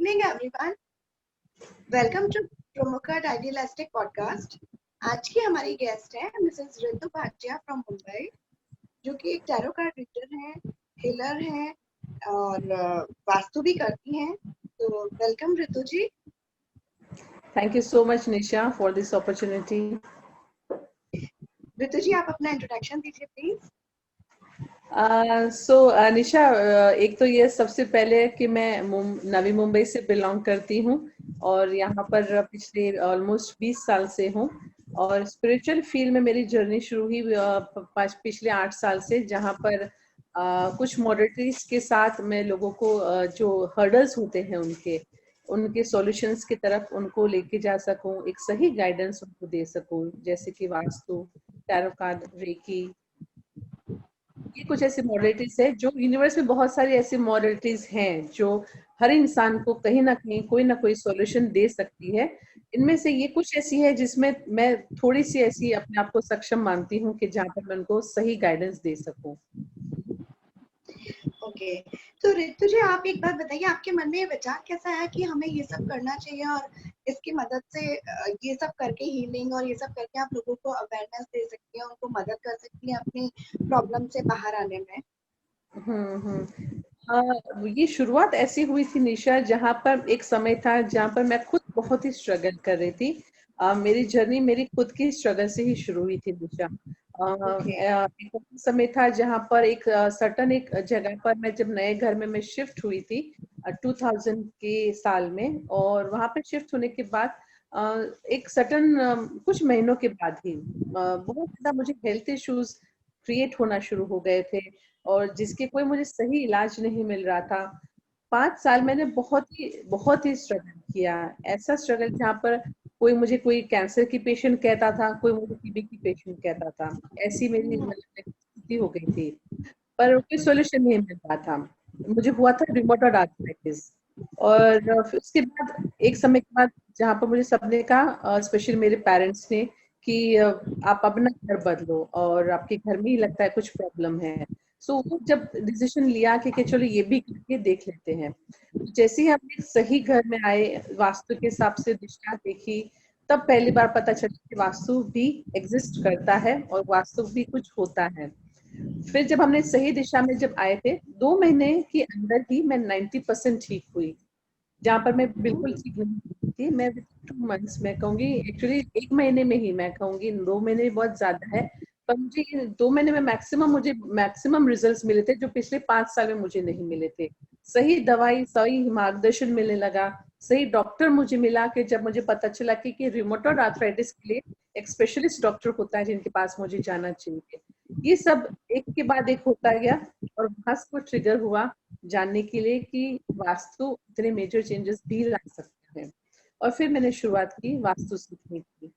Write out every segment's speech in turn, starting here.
Evening everyone, welcome to promocard idealistic podcast. आज की हमारी गेस्ट है मिसेस रितु भाटिया फ्रॉम मुंबई, जो कि एक टैरो कार्ड रीडर हैं, हीलर हैं और वास्तु भी करती हैं। तो welcome Ritu ji. Thank you so much, Nisha, for this opportunity. Ritu ji, आप अपना इंट्रोडक्शन दीजिए प्लीज। निशा, एक तो ये सबसे पहले कि मैं नवी मुंबई से बिलोंग करती हूँ और यहाँ पर पिछले ऑलमोस्ट 20 साल से हूँ। और स्पिरिचुअल फील्ड में मेरी जर्नी शुरू हुई पिछले 8 साल से, जहाँ पर कुछ मॉडलिटीज के साथ मैं लोगों को जो हर्डल्स होते हैं उनके सॉल्यूशंस की तरफ उनको लेके जा सकूं, एक सही गाइडेंस उनको दे सकूं, जैसे कि वास्तु, टैरो कार्ड, रेकी। ये कुछ ऐसी मॉडलिटीज है जो यूनिवर्स में बहुत सारी ऐसी मॉडलिटीज हैं जो हर इंसान को कहीं ना कहीं कोई ना कोई सॉल्यूशन दे सकती है। इनमें से ये कुछ ऐसी है जिसमें मैं थोड़ी सी ऐसी अपने आप को सक्षम मानती हूँ कि जहाँ पर मैं उनको सही गाइडेंस दे सकूं। ओके, तो रितु जी आप एक बात बताइए, आपके मन में ये विचार कैसा है कि हमें ये सब करना चाहिए और इसकी मदद से ये सब करके हीलिंग और ये सब करके आप लोगों को अवेयरनेस दे सकती हैं, उनको मदद कर सकती हैं अपनी प्रॉब्लम से बाहर आने में। ये शुरुआत ऐसी हुई थी निशा, जहाँ पर एक समय था जहाँ पर मैं खुद बहुत ही स्ट्रगल कर रही थी। मेरी जर्नी मेरी खुद की स्ट्रगल से ही शुरू हुई थी निशा। एक समय था जहाँ पर एक सर्टन एक जगह पर मैं जब नए घर में मैं शिफ्ट हुई थी 2000 के साल में, और वहां पर शिफ्ट होने के बाद एक सर्टन कुछ महीनों के बाद ही बहुत ज्यादा मुझे हेल्थ इश्यूज क्रिएट होना शुरू हो गए थे, और जिसके कोई मुझे सही इलाज नहीं मिल रहा था। 5 साल मैंने बहुत ही स्ट्रगल किया। ऐसा स्ट्रगल जहाँ पर कोई कैंसर की पेशेंट कहता था, कोई मुझे टीबी की पेशेंट कहता था। ऐसी मेरी मतलब स्थिति हो गई थी, पर कोई सोल्यूशन नहीं मिल रहा था। मुझे हुआ था रिमोटॉइड आर्थराइटिस। और फिर उसके बाद एक समय के बाद जहाँ पर मुझे सबने कहा, स्पेशली मेरे पेरेंट्स ने, कि आप अपना घर बदलो और आपके घर में ही लगता है कुछ प्रॉब्लम है। वो जब डिसीजन लिया कि चलो ये भी करके देख लेते हैं, जैसे ही हम एक सही घर में आए, वास्तु के हिसाब से दिशा देखी, तब पहली बार पता चला कि वास्तु भी एग्जिस्ट करता है और वास्तु भी कुछ होता है। फिर जब हमने सही दिशा में जब आए थे, 2 महीने के अंदर ही मैं 90% ठीक हुई। जहाँ पर मैं बिल्कुल ठीक नहीं थी, मैं 2 मंथ्स में कहूंगी, एक्चुअली 1 महीने में ही मैं कहूंगी, 2 महीने बहुत ज्यादा है, पर मुझे ये 2 महीने में मुझे मैक्सिमम रिजल्ट्स मिले थे जो पिछले 5 साल में मुझे नहीं मिले थे। सही दवाई, सही मार्गदर्शन मिलने लगा, सही डॉक्टर मुझे मिला, कि जब मुझे पता चला कि रिमोटॉइड आर्थराइटिस के लिए एक स्पेशलिस्ट डॉक्टर होता है जिनके पास मुझे जाना चाहिए। ये सब एक के बाद एक होता गया, और वहां से वो ट्रिगर हुआ जानने के लिए कि वास्तु इतने मेजर चेंजेस भी ला सकते हैं। और फिर मैंने शुरुआत की वास्तु सीखने की।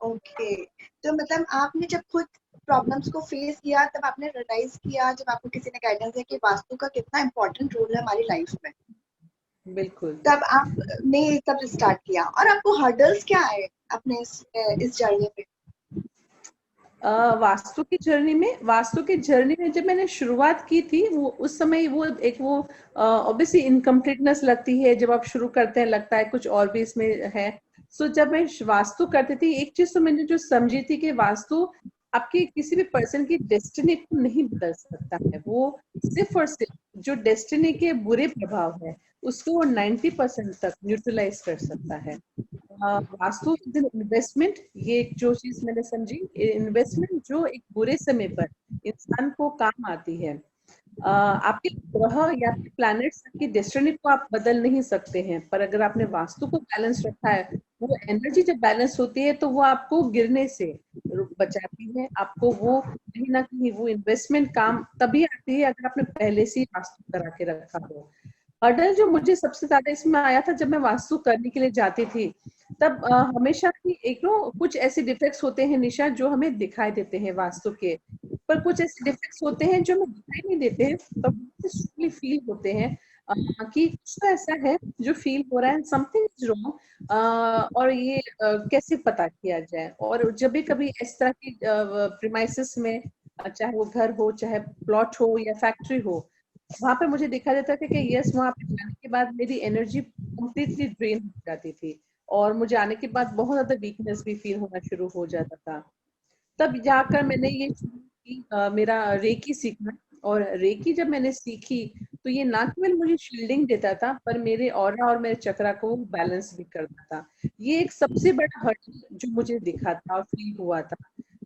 ओके, तो मतलब आपने जब खुद प्रॉब्लम्स को फेस किया, तब आपने रियलाइज किया, जब आपको किसी ने गाइडेंस दिया कि वास्तु का कितना इम्पोर्टेंट रोल है हमारी लाइफ में, बिल्कुल। तब आपने तब स्टार्ट किया। और आपको हर्डल्स क्या आए अपने इस जर्नी पे? वास्तु की जर्नी में जब मैंने शुरुआत की थी, वो उस समय वो ऑब्वियसली इनकम्प्लीटनेस लगती है। जब आप शुरू करते हैं लगता है कुछ और भी इसमें है। जब मैं वास्तु करती थी, एक चीज तो मैंने जो समझी थी कि वास्तु आपके किसी भी पर्सन की डेस्टिनी को नहीं बदल सकता है। वो सिर्फ और सिर्फ जो डेस्टिनी के बुरे प्रभाव है उसको वो 90% तक न्यूट्रलाइज कर सकता है। Vastu is an investment. ये एक जो चीज मैंने समझी, इन्वेस्टमेंट जो एक बुरे समय पर इंसान को काम आती है। आपके ग्रह या आपके प्लैनेट्स की डेस्टिनी को आप बदल नहीं सकते हैं, पर अगर आपने वास्तु को बैलेंस रखा है, वो एनर्जी जब बैलेंस होती है तो वो आपको गिरने से बचाती है। आपको वो कहीं ना कहीं वो इन्वेस्टमेंट काम तभी आती है अगर आपने पहले से ही वास्तु करा के रखा हो। हर्डल जो मुझे सबसे ज्यादा इसमें आया था, जब मैं वास्तु करने के लिए जाती थी, तब हमेशा ही कुछ ऐसे डिफेक्ट्स होते हैं निशा जो हमें दिखाई देते हैं वास्तु के, पर कुछ ऐसे डिफेक्ट्स होते हैं जो हमें दिखाई नहीं देते हैं, पर बहुत स्ट्रांगली फील होते हैं कि कुछ तो ऐसा है जो फील हो रहा है, समथिंग इज रॉन्ग। और ये कैसे पता किया जाए। और जब भी कभी इस तरह की प्रीमाइसेस में, चाहे वो घर हो, चाहे प्लॉट हो या फैक्ट्री हो, वहां पे मुझे देखा जाता था कि यस, वहां पे जाने के बाद मेरी एनर्जी कंप्लीटली ड्रेन हो जाती थी और मुझे आने के बाद बहुत ज्यादा वीकनेस भी फील होना शुरू हो जाता था। तब जाकर मैंने ये शुरू की मेरा रेकी सीखना। और रेकी जब मैंने सीखी तो ये ना केवल मुझे शील्डिंग देता था पर मेरे ऑरा और मेरे चक्रा को बैलेंस भी करता था। ये एक सबसे बड़ा हर्डल जो मुझे दिखा था और फील हुआ था।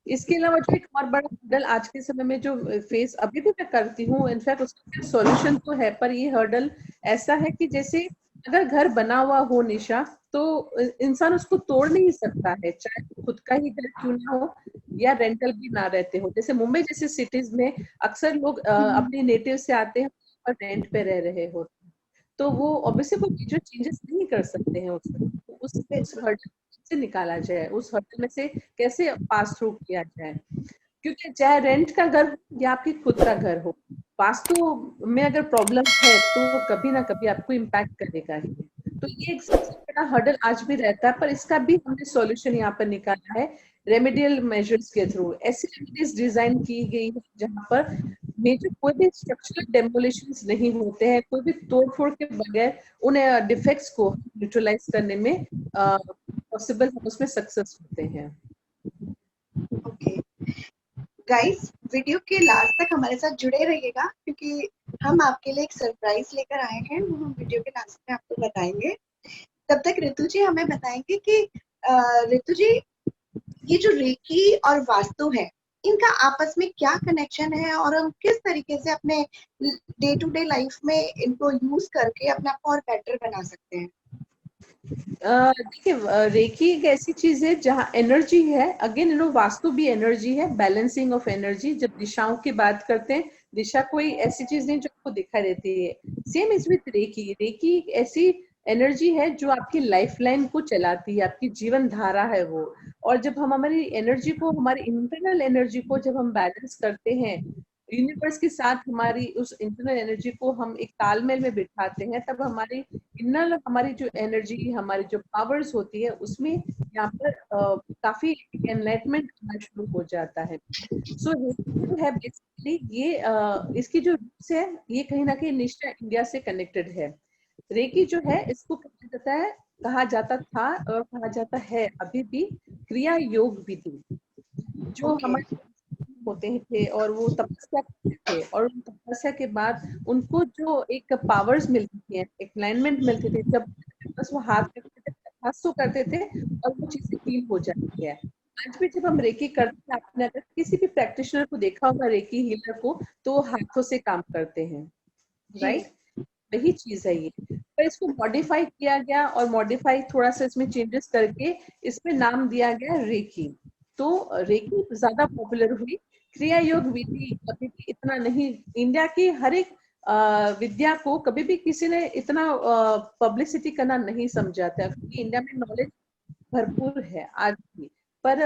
इसके अलावा जो एक और बड़ा हर्डल आज के समय में जो फेस अभी भी मैं करती हूँ, इनफैक्ट उसका सॉल्यूशन तो है, पर ये हर्डल ऐसा है कि जैसे अगर घर बना हुआ हो निशा, तो इंसान उसको तोड़ नहीं सकता है, चाहे खुद का ही घर क्यों ना हो या रेंटल भी ना रहते हो। जैसे मुंबई जैसे सिटीज में अक्सर लोग अपने नेटिव से आते हैं और रेंट पे रह रहे होते हैं, तो वो ऑब्वियसली कोई मेजर चेंजेस नहीं कर सकते हैं उसमें। तो उससे उस हर्डल से निकाला जाए, उस हर्डल में से कैसे पास थ्रू किया जाए, क्योंकि चाहे रेंट का घर हो या आपकी खुद का घर हो, वास्तु में अगर प्रॉब्लम है तो वो कभी ना कभी आपको इम्पैक्ट करेगा ही। तो ये एक सबसे बड़ा हर्डल आज भी रहता है, पर इसका भी हमने सॉल्यूशन यहाँ पर निकाला है रेमेडियल मेजर्स के थ्रू। ऐसी रेमेडीज डिजाइन की गई है जहाँ पर मेजर कोई भी स्ट्रक्चरल डेमोलिशंस नहीं होते हैं, कोई भी तोड़-फोड़ के बगैर उन डिफेक्ट्स को न्यूट्रलाइज करने में पॉसिबल हम उसमें सक्सेस होते हैं। ओके गाइस, वीडियो के लास्ट तक हमारे साथ जुड़े रहिएगा क्योंकि हम आपके लिए एक सरप्राइज लेकर आए हैं, वो हम वीडियो के लास्ट में आपको बताएंगे। तब तक ऋतु जी हमें बताएंगे कि ऋतु जी, ये जो रेकी और वास्तु है, इनका आपस में क्या कनेक्शन है और हम किस तरीके से अपने डे टू डे लाइफ में इनको यूज करके अपने आप को और बेटर बना सकते हैं? देखिए, रेकी एक ऐसी चीज है जहाँ एनर्जी है, अगेन वास्तु भी एनर्जी है, बैलेंसिंग ऑफ एनर्जी। जब दिशाओं की बात करते हैं, दिशा कोई ऐसी चीज नहीं जो आपको दिखाई देती है। Same is with reiki. Reiki एक ऐसी एनर्जी है जो आपकी लाइफलाइन को चलाती है, आपकी जीवन धारा है वो। और जब हम हमारी एनर्जी को, हमारी इंटरनल एनर्जी को जब हम बैलेंस करते हैं यूनिवर्स के साथ, हमारी उस इंटरनल एनर्जी को हम एक तालमेल में बिठाते हैं, तब हमारी इनर, हमारी जो एनर्जी, हमारी जो पावर्स होती है, उसमें यहाँ पर काफी एनलाइटमेंट आना शुरू हो जाता है। सो जो है बेसिकली ये इसकी जो रूट्स है, ये कहीं ना कहीं निष्ठा इंडिया से कनेक्टेड है। रेकी जो है, इसको कहा जाता है, कहा जाता था और कहा जाता है अभी भी क्रिया योग विधि। जो ओके हमारे होते थे और वो तपस्या करते थे, और उन तपस्या के बाद उनको जो एक पावर्स मिलती थी, एक अलाइनमेंट मिलती थी, जब बस वो हाथ करते थे, हाथ तो करते थे और वो चीजें हील हो जाती है। आज भी जब हम रेकी करते हैं, आपने अगर किसी भी प्रैक्टिशनर को देखा होगा रेकी हीलर को, तो वो हाथों से काम करते हैं, जी। राइट? वही चीज है ये। पर इसको मॉडिफाई किया गया, और मॉडिफाई थोड़ा सा इसमें चेंजेस करके इसमें नाम दिया गया रेकी। तो रेकी ज्यादा पॉपुलर हुई। क्रिया योग विधि कभी भी इतना नहीं, इंडिया की हर एक विद्या को कभी भी किसी ने इतना पब्लिसिटी करना नहीं समझा था, क्योंकि इंडिया में नॉलेज भरपूर है आज भी। पर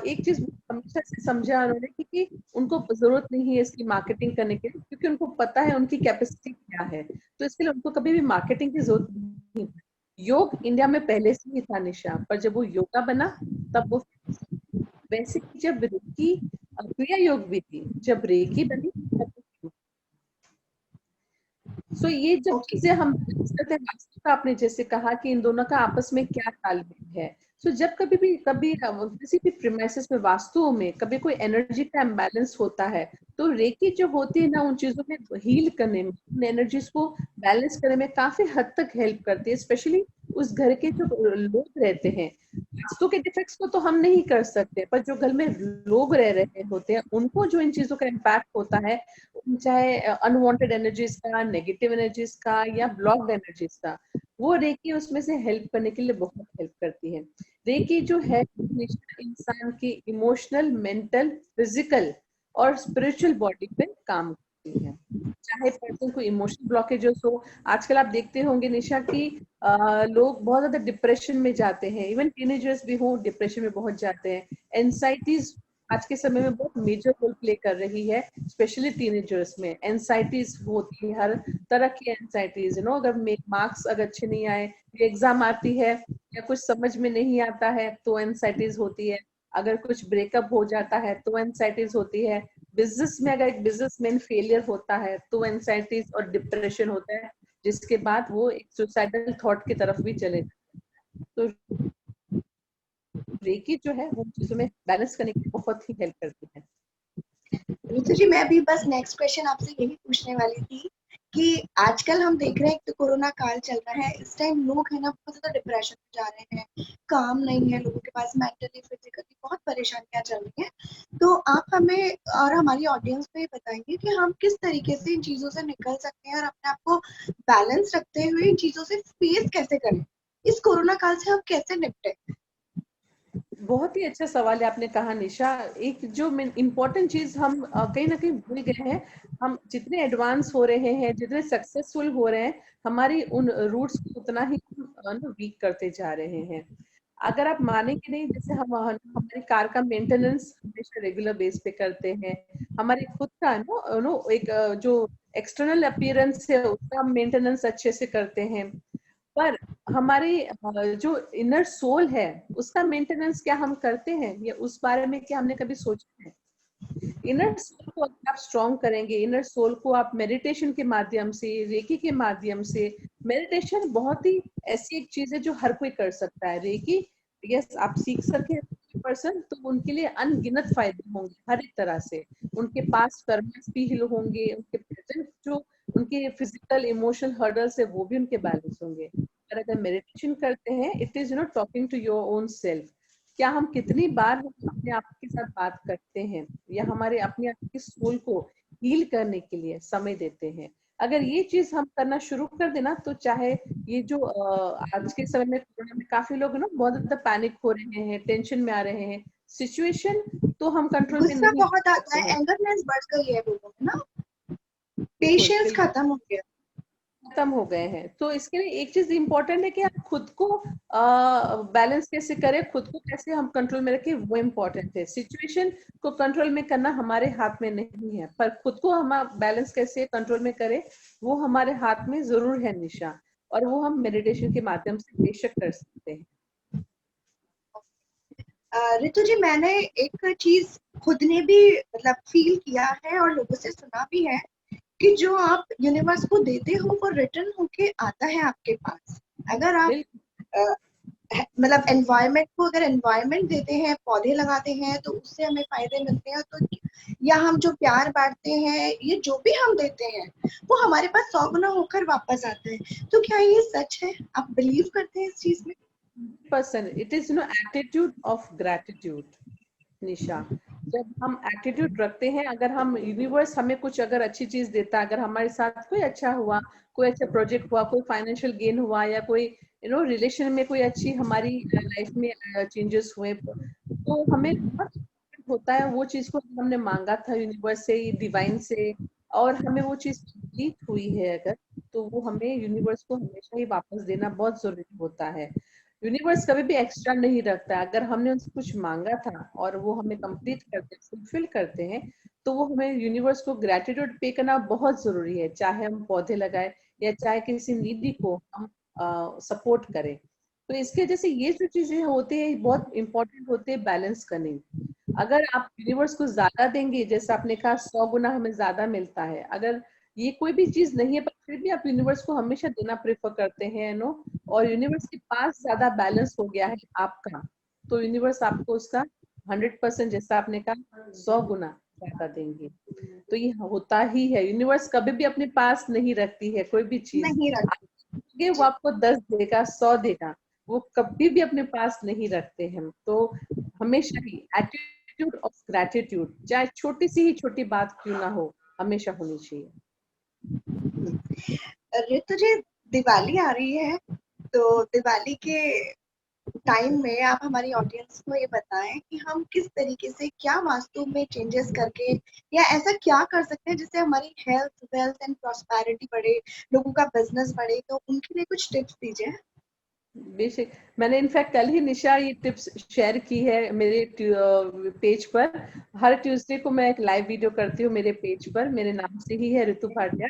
एक चीज हमेशा से समझा उन्होंने कि उनको जरूरत नहीं है इसकी मार्केटिंग करने की, क्योंकि उनको पता है उनकी कैपेसिटी क्या है। तो इसके लिए उनको कभी भी मार्केटिंग की जरूरत नहीं। योग इंडिया में पहले से ही था निशा, पर जब वो योगा बना तब वो, वैसे ही जब रेकी क्रिया योग भी थी, जब रेकी बनी तब वो। सो ये जब ओके चीजें हम balance करते हैं, वास्तु का आपने जैसे कहा कि इन दोनों का आपस में क्या तालमेल है। सो जब कभी किसी भी प्रीमाइसेस में, वास्तुओं में कभी कोई एनर्जी का इम्बैलेंस होता है, तो रेकी जो होती है ना, उन चीजों में हील करने में, उन एनर्जीज को बैलेंस करने में काफी हद तक हेल्प करती है, स्पेशली उस घर के जो लोग रहते हैं। वास्तु के डिफेक्ट्स को तो हम नहीं कर सकते, पर जो घर में लोग रह रहे होते हैं, उनको जो इन चीजों का इम्पैक्ट होता है, चाहे अनवांटेड एनर्जीज का, नेगेटिव एनर्जीज का या ब्लॉक्ड एनर्जीज का, वो रेकी उसमें से हेल्प करने के लिए बहुत हेल्प करती है। रेकी जो है हमेशा इंसान की इमोशनल, मेंटल, फिजिकल और स्पिरिचुअल बॉडी पे काम करती है। चाहे पर्सन को इमोशनल ब्लॉकेजेस हो, आजकल आप देखते होंगे निशा कि लोग बहुत ज्यादा डिप्रेशन में जाते हैं, इवन टीनेजर्स भी हो डिप्रेशन में बहुत जाते हैं। एंजाइटीज आज के समय में बहुत मेजर रोल प्ले कर रही है, स्पेशली टीनेजर्स में। एंजाइटीज होती है, हर तरह की एंजाइटीज, अगर मार्क्स अगर अच्छे नहीं आए, एग्जाम आती है या कुछ समझ में नहीं आता है तो एंजाइटीज होती है, अगर कुछ ब्रेकअप हो जाता है तो एंजाइटीज होती है, बिजनेस में अगर एक बिजनेसमैन फेलियर होता है तो एंजाइटी और डिप्रेशन होता है, जिसके बाद वो एक सुसाइडल थॉट की तरफ भी चले जाते हैं। तो रेकी जो है वो चीजों में बैलेंस करने की बहुत ही हेल्प करती है। रितु जी, मैं भी बस नेक्स्ट क्वेश्चन आपसे यही पूछने वाली थी कि आजकल हम देख रहे हैं कि कोरोना काल चल रहा है, इस टाइम लोग है ना बहुत ज्यादा डिप्रेशन में जा रहे हैं, काम नहीं है लोगों के पास, मेंटली फिजिकली बहुत परेशानियां चल रही हैं। तो आप हमें और हमारी ऑडियंस को ये बताएंगे कि हम किस तरीके से इन चीजों से निकल सकते हैं और अपने आप को बैलेंस रखते हुए इन चीजों से फेस कैसे करें, इस कोरोना काल से हम कैसे निपटे। बहुत ही अच्छा सवाल है आपने कहा निशा। एक जो इम्पोर्टेंट चीज हम कहीं ना कहीं भूल गए हैं, हम जितने एडवांस हो रहे हैं, जितने सक्सेसफुल हो रहे हैं, हमारी उन रूट्स को उतना ही वीक करते जा रहे हैं। अगर आप मानेंगे नहीं, जैसे हम हमारी कार का मेंटेनेंस हमेशा रेगुलर बेस पे करते हैं, हमारे खुद का नो नो एक जो एक्सटर्नल अपीयरेंस है उसका मेंटेनेंस अच्छे से करते हैं, पर हमारी जो इनर सोल है उसका मेंटेनेंस क्या हम करते हैं, या उस बारे में क्या हमने कभी सोचा है? इनर सोल को अगर आप स्ट्रॉन्ग करेंगे, इनर सोल को आप मेडिटेशन के माध्यम से, रेकी के माध्यम से, मेडिटेशन बहुत ही ऐसी एक चीज है जो हर कोई कर सकता है। रेकी यस आप सीख सके पर्सन तो उनके लिए अनगिनत फायदे होंगे हर एक तरह से। उनके पास कर्मस भी हील होंगे, उनके प्रेजेंट जो उनके फिजिकल इमोशनल हर्डल्स है वो भी उनके बैलेंस होंगे। और अगर मेडिटेशन करते हैं, it is talking to your own self. क्या हम कितनी बार हम अपने आप के साथ बात करते हैं, या हमारे अपने आप की सोल को हील करने के लिए समय देते हैं? अगर ये चीज हम करना शुरू कर देना, तो चाहे ये जो आज के समय में कोरोना में काफी लोग ना बहुत ज्यादा पैनिक हो रहे हैं, टेंशन में आ रहे हैं, सिचुएशन तो हम कंट्रोल में गुस्सा नहीं बहुत कर आता सकते है, हैं। एंगरनेस बढ़ गई है लोगों में ना, बिल्कुल पेशेंस बिल्कुल खत्म हो गया। खत्म हो गए हैं। तो इसके लिए एक चीज इम्पोर्टेंट है कि आप खुद को बैलेंस कैसे करें, खुद को कैसे हम कंट्रोल में रखें, वो इम्पोर्टेंट है। सिचुएशन को कंट्रोल में करना हमारे हाथ में नहीं है, पर खुद को हम बैलेंस कैसे कंट्रोल में करें वो हमारे हाथ में जरूर है निशा। और वो हम मेडिटेशन के माध्यम से बेशक कर सकते हैं। रितु जी, मैंने एक चीज खुद ने भी मतलब फील किया है और लोगों से सुना भी है कि जो आप यूनिवर्स को देते हो वो रिटर्न होके आता है आपके पास। अगर आप बिल्कुल अ, मतलब एनवायरनमेंट को, अगर एनवायरनमेंट देते हैं, पौधे लगाते हैं तो उससे हमें फायदे मिलते हैं, तो या हम जो प्यार बांटते हैं, ये जो भी हम देते हैं वो हमारे पास 100 गुना होकर वापस आता है। तो क्या ये सच है? आप बिलीव करते हैं इस चीज में? Person it is attitude of gratitude Nisha. जब हम एटीट्यूड रखते हैं, अगर हम यूनिवर्स हमें कुछ अगर अच्छी चीज देता है, अगर हमारे साथ कोई अच्छा हुआ, कोई अच्छा प्रोजेक्ट हुआ, कोई फाइनेंशियल गेन हुआ, या कोई रिलेशन में कोई अच्छी हमारी लाइफ में चेंजेस हुए, तो हमें बहुत होता है वो चीज को हमने मांगा था यूनिवर्स से, डिवाइन से, और हमें वो चीज कंप्लीट हुई है अगर, तो वो हमें यूनिवर्स को हमेशा ही वापस देना बहुत जरूरी होता है। यूनिवर्स कभी भी एक्स्ट्रा नहीं रखता। अगर हमने उनसे कुछ मांगा था और वो हमें कंप्लीट करते फुलफिल करते हैं, तो वो हमें यूनिवर्स को ग्रेटिट्यूड पे करना बहुत जरूरी है, चाहे हम पौधे लगाए या चाहे किसी नीडी को हम सपोर्ट करें। तो इसके वजह से ये जो चीजें होती है बहुत इंपॉर्टेंट होते हैं बैलेंस करने। अगर आप यूनिवर्स को ज्यादा देंगे, जैसे आपने कहा 100 गुना हमें ज्यादा मिलता है, अगर ये कोई भी चीज नहीं है पर फिर भी आप यूनिवर्स को हमेशा देना प्रेफर करते हैं और यूनिवर्स के पास ज्यादा बैलेंस हो गया है आपका, तो यूनिवर्स आपको उसका 100%, जैसा आपने कहा 100 गुना ज्यादा देंगे। तो ये होता ही है, यूनिवर्स कभी भी अपने पास नहीं रखती है कोई भी चीज। नहीं आप रखते देंगे, वो जी। आपको 10 देगा, 100 देगा, वो कभी भी अपने पास नहीं रखते हैं। तो हमेशा ही एटीट्यूड ऑफ ग्रेटिट्यूड, चाहे छोटी सी ही छोटी बात क्यों ना हो, हमेशा होनी चाहिए। ऋतु जी, दिवाली आ रही है, तो दिवाली के टाइम में आप हमारी ऑडियंस को ये बताएं कि हम किस तरीके से क्या वास्तु में चेंजेस करके या ऐसा क्या कर सकते हैं जिससे हमारी हेल्थ, वेल्थ एंड प्रॉस्पेरिटी बढ़े, लोगों का बिजनेस बढ़े, तो उनके लिए कुछ टिप्स दीजिए। बेशक, मैंने इनफैक्ट कल ही निशा ये टिप्स शेयर की है मेरे पेज पर। हर ट्यूसडे को मैं एक लाइव वीडियो करती हूँ मेरे पेज पर, मेरे नाम से ही है ऋतु भाटिया।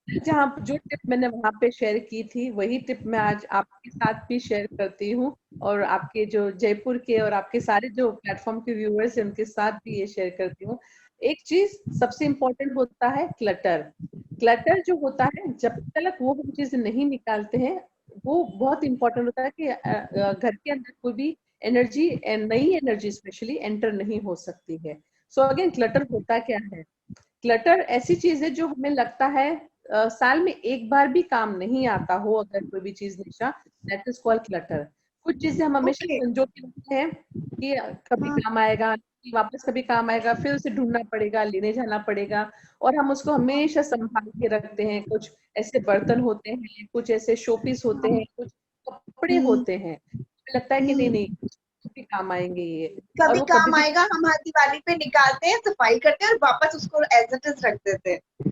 जहाँ जो टिप मैंने वहां पे शेयर की थी वही टिप मैं आज आपके साथ भी शेयर करती हूँ, और आपके जो जयपुर के और आपके सारे जो प्लेटफॉर्म के व्यूअर्स हैं उनके साथ भी ये शेयर करती हूँ। एक चीज सबसे इम्पोर्टेंट होता है क्लटर। क्लटर जो होता है, जब तक वो हम चीज नहीं निकालते हैं, वो बहुत इंपॉर्टेंट होता है कि घर के अंदर कोई भी एनर्जी, नई एनर्जी स्पेशली एंटर नहीं हो सकती है। सो अगेन क्लटर होता क्या है? क्लटर ऐसी चीज है जो हमें लगता है साल में एक बार भी काम नहीं आता हो, अगर कोई भी चीज निशा, दैट इज कॉल्ड क्लटर। कुछ चीजें हम हमेशा ओके। संजो के रखते हैं कि कभी हाँ। काम आएगा, वापस कभी काम आएगा, फिर उसे ढूंढना पड़ेगा, लेने जाना पड़ेगा, और हम उसको हमेशा संभाल के रखते हैं। कुछ ऐसे बर्तन होते हैं, कुछ ऐसे शोपीस होते हाँ। हैं, कुछ कपड़े हम्म। होते हैं, हमें लगता है कि नहीं हम्म। नहीं कभी काम आएंगे ये, और कभी वो कभी काम भी आएगा, हम हर दिवाली पे निकालते हैं, सफाई करते हैं और वापस उसको एज इट इज रख देते हैं।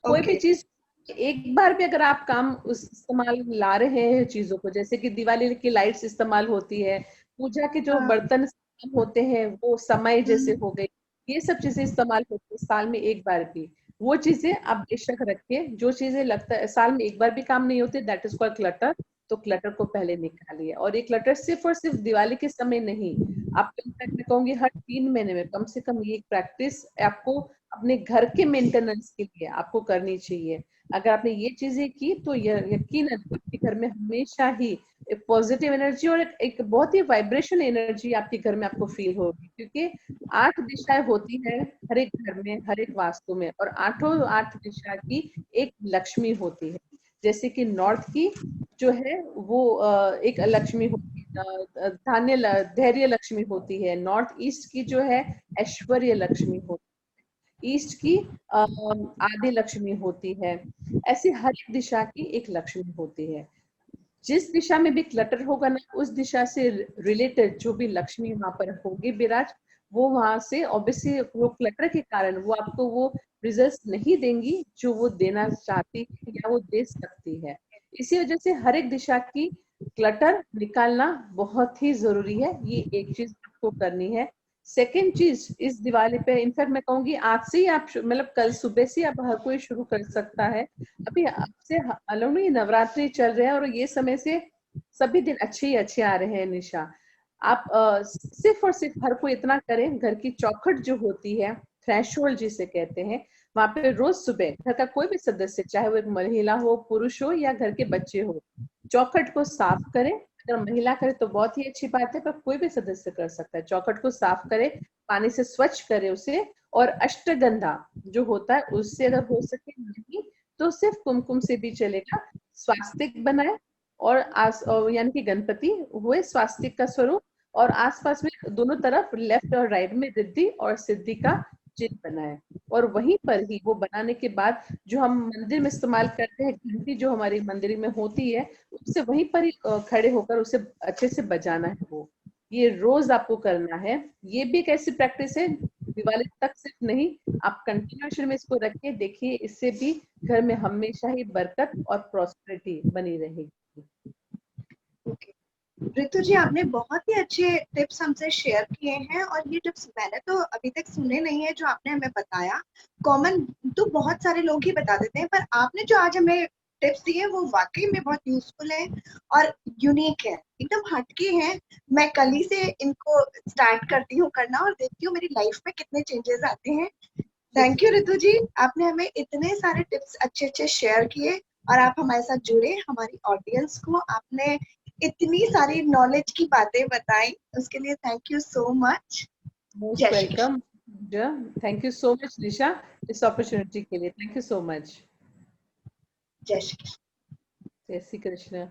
कोई भी ओके। चीज एक बार भी अगर आप काम उस इस्तेमाल ला रहे हैं चीजों को, जैसे कि दिवाली की लाइट्स इस्तेमाल होती है, पूजा के जो हाँ। बर्तन इस्तेमाल होते हैं, वो समय जैसे हम्म। हो गई, ये सब चीजें इस्तेमाल होती है साल में एक बार भी, वो चीजें आप बेशक रखिए। जो चीजें लगता है साल में एक बार भी काम नहीं होती, दैट इज कॉल्ड क्लटर। तो क्लटर को पहले निकालिए। और ये क्लटर सिर्फ और सिर्फ दिवाली के समय नहीं, आप इनफैक्ट मैं कहूंगी हर 3 महीने में कम से कम ये एक प्रैक्टिस आपको अपने घर के मेंटेनेंस के लिए आपको करनी चाहिए। अगर आपने ये चीजें की तो यकीनन आपके घर में हमेशा ही एक पॉजिटिव एनर्जी और एक बहुत ही वाइब्रेशन एनर्जी आपके घर में आपको फील होगी, क्योंकि 8 दिशाएं होती है हर एक घर में, हर एक वास्तु में, और आठों 8 दिशा की एक लक्ष्मी होती है। जैसे कि नॉर्थ की जो है वो एक लक्ष्मी होती है, धैर्य लक्ष्मी होती है। नॉर्थ ईस्ट की जो है ऐश्वर्य लक्ष्मी होती है। ईस्ट की आदि लक्ष्मी होती है। ऐसे हर एक दिशा की एक लक्ष्मी होती है। जिस दिशा में भी क्लटर होगा ना, उस दिशा से रिलेटेड जो भी लक्ष्मी वहां पर होगी विराज, वो वहां से ऑब्वियसली वो क्लटर के कारण वो आपको वो रिजल्ट नहीं देंगी जो वो देना चाहती है या वो दे सकती है। इसी वजह से हर एक दिशा की क्लटर निकालना बहुत ही जरूरी है। ये एक चीज आपको करनी है। सेकेंड चीज, इस दिवाली पे इनफैक्ट मैं कहूंगी आज से ही आप मतलब कल सुबह से आप हर कोई शुरू कर सकता है। अभी आपसे मालूम नहीं, नवरात्रि चल रहे हैं और ये समय से सभी दिन अच्छे ही अच्छे आ रहे हैं निशा। आप सिर्फ और सिर्फ हर कोई इतना करें, घर की चौखट जो होती है, थ्रेशोल्ड जिसे कहते हैं, वहां पे रोज सुबह घर का कोई भी सदस्य, चाहे वो एक महिला हो, पुरुष हो या घर के बच्चे हो, चौखट को साफ करें। अगर महिला करे तो बहुत ही अच्छी बात है, पर कोई भी सदस्य कर सकता है। चौखट को साफ करे, पानी से स्वच्छ करे उसे, और अष्टगंधा जो होता है उससे अगर हो सके, नहीं तो सिर्फ कुमकुम से भी चलेगा, स्वास्तिक बनाए, और यानी कि गणपति हुए स्वास्तिक का स्वरूप, और आसपास में दोनों तरफ लेफ्ट और राइट में रिद्धि और सिद्धि का चिन्ह बनाए। और वहीं पर ही वो बनाने के बाद जो हम मंदिर में इस्तेमाल करते हैं घंटी, जो हमारी मंदिर में होती है, उससे वहीं पर ही खड़े होकर उसे अच्छे से बजाना है। वो ये रोज आपको करना है। ये भी एक ऐसी प्रैक्टिस है, दिवाली तक सिर्फ नहीं, आप कंटिन्यूएशन में इसको रखिए, देखिए इससे भी घर में हमेशा ही बरकत और प्रॉस्पेरिटी बनी रहेगी। ओके। ऋतु जी, आपने बहुत ही अच्छे टिप्स हमसे शेयर किए हैं, और ये टिप्स मैंने तो अभी तक सुने नहीं है जो आपने हमें बताया। कॉमन तो बहुत सारे लोग ही बता देते हैं, पर आपने जो आज हमें टिप्स दिए वो वाकई में बहुत यूजफुल है और यूनिक है, एकदम हटके हैं। मैं कल ही से इनको स्टार्ट करती हूँ करना और देखती हूँ मेरी लाइफ में कितने चेंजेस आते हैं। थैंक यू ऋतु जी, आपने हमें इतने सारे टिप्स अच्छे अच्छे शेयर किए और आप हमारे साथ जुड़े, हमारी ऑडियंस को आपने इतनी सारी नॉलेज की बातें बताई, उसके लिए thank you so much. Most जय Shri Krishna. Welcome. Thank you so much Nisha, इस अपॉर्चुनिटी के लिए। Thank you so much. जय श्री कृष्ण। जय श्री कृष्ण।